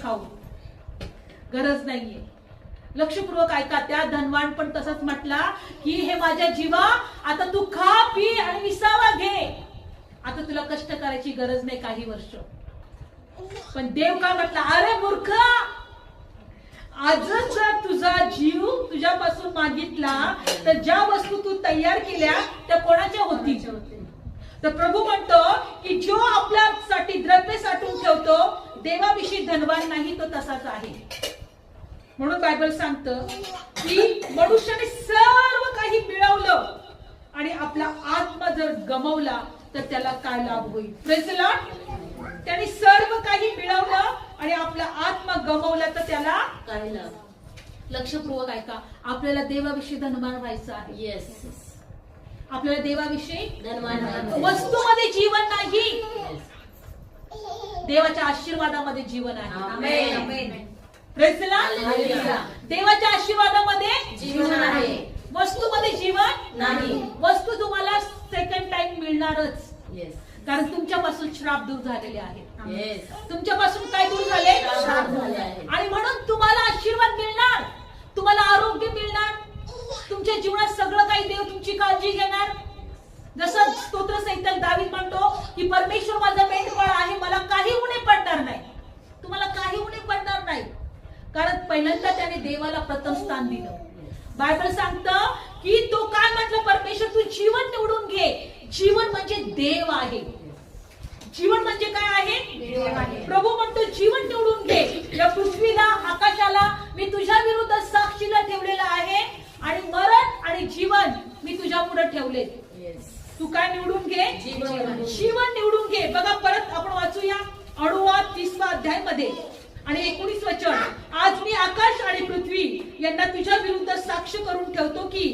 खाऊ, गरज नाहीये. लक्षपूर्वक ऐका. त्या धनवान पण तसंच म्हटला की हे माझ्या जीवा, आता तू खा पी आणि विसावा घे, आता तुला कष्ट करायची गरज नाही काही वर्ष. पण देव काय म्हटला, अरे मूर्ख, आजच जर तुझा जीव तुझ्यापासून मागितला तर ज्या वस्तू तू तयार केल्या त्या कोणाच्या होतील. तर प्रभू म्हणतो की जो आपल्यासाठी द्रव्य साठवून ठेवतो देवाविषयी धनवान नाही तो तसाच आहे. म्हणून बायबल सांगतं की मनुष्याने सर्व काही मिळवलं आणि आपला आत्मा जर गमावला तर त्याला काय लाभ होईल. Praise the Lord. त्याने सर्व काही मिळवलं आणि आपला आत्मा गमावला तर त्याला काय लाभ. लक्षपूर्वक ऐका. आपल्याला देवाविषयी धनवान व्हायचं आहे. येस, आपल्याला देवाविषयी धनवान. वस्तूमध्ये जीवन नाही, देवाच्या आशीर्वादामध्ये जीवन आहे. Amen, amen. Praise the hallelujah. Lord. देवाच्या आशीर्वादामध्ये जीवन आहे, वस्तूमध्ये जीवन नाही. वस्तू तुम्हाला सेकंड टाइम मिळणारच, येस, कारण तुमच्यापासून श्राप दूर झालेले आहेत. येस. तुमच्यापासून काय दूर झाले, श्राप झाले आहे. आणि म्हणून तुम्हाला आशीर्वाद मिळणार, तुम्हाला आरोग्य मिळणार, तुमच्या जीवनात सगळं काही देव तुमची काळजी घेणार. जसं स्तोत्र संहितेत दावीद म्हणतो की परमेश्वर माझा मेंढपाळ आहे, मला काही उणे पडणार नाही. तुम्हाला काही उणे पडणार नाही, कारण पहिल्यांदा त्याने देवाला प्रथम स्थान दिलं. बायबल सांगतं की तो काय म्हटलं, परमेश्वर तू जीवन निवडून घे. जीवन म्हणजे देव आहे. जीवन म्हणजे काय आहे, देव आहे. प्रभू म्हणतो जीवन निवडून घे. या पृथ्वीला आकाशाला मी तुझ्या विरुद्ध साक्षीला ठेवलेलं आहे आणि मरण आणि जीवन मी तुझ्या पुढे ठेवले. येस. तू काय निवडून घे, जीवन. जीवन निवडून घे. बघा परत आपण वाचूया अनुवाद 30 अध्याय मध्ये आणि 19 वचन. आज मी आकाश आणि पृथ्वी यांना तुझ्या विरुद्ध साक्ष करून ठेवतो की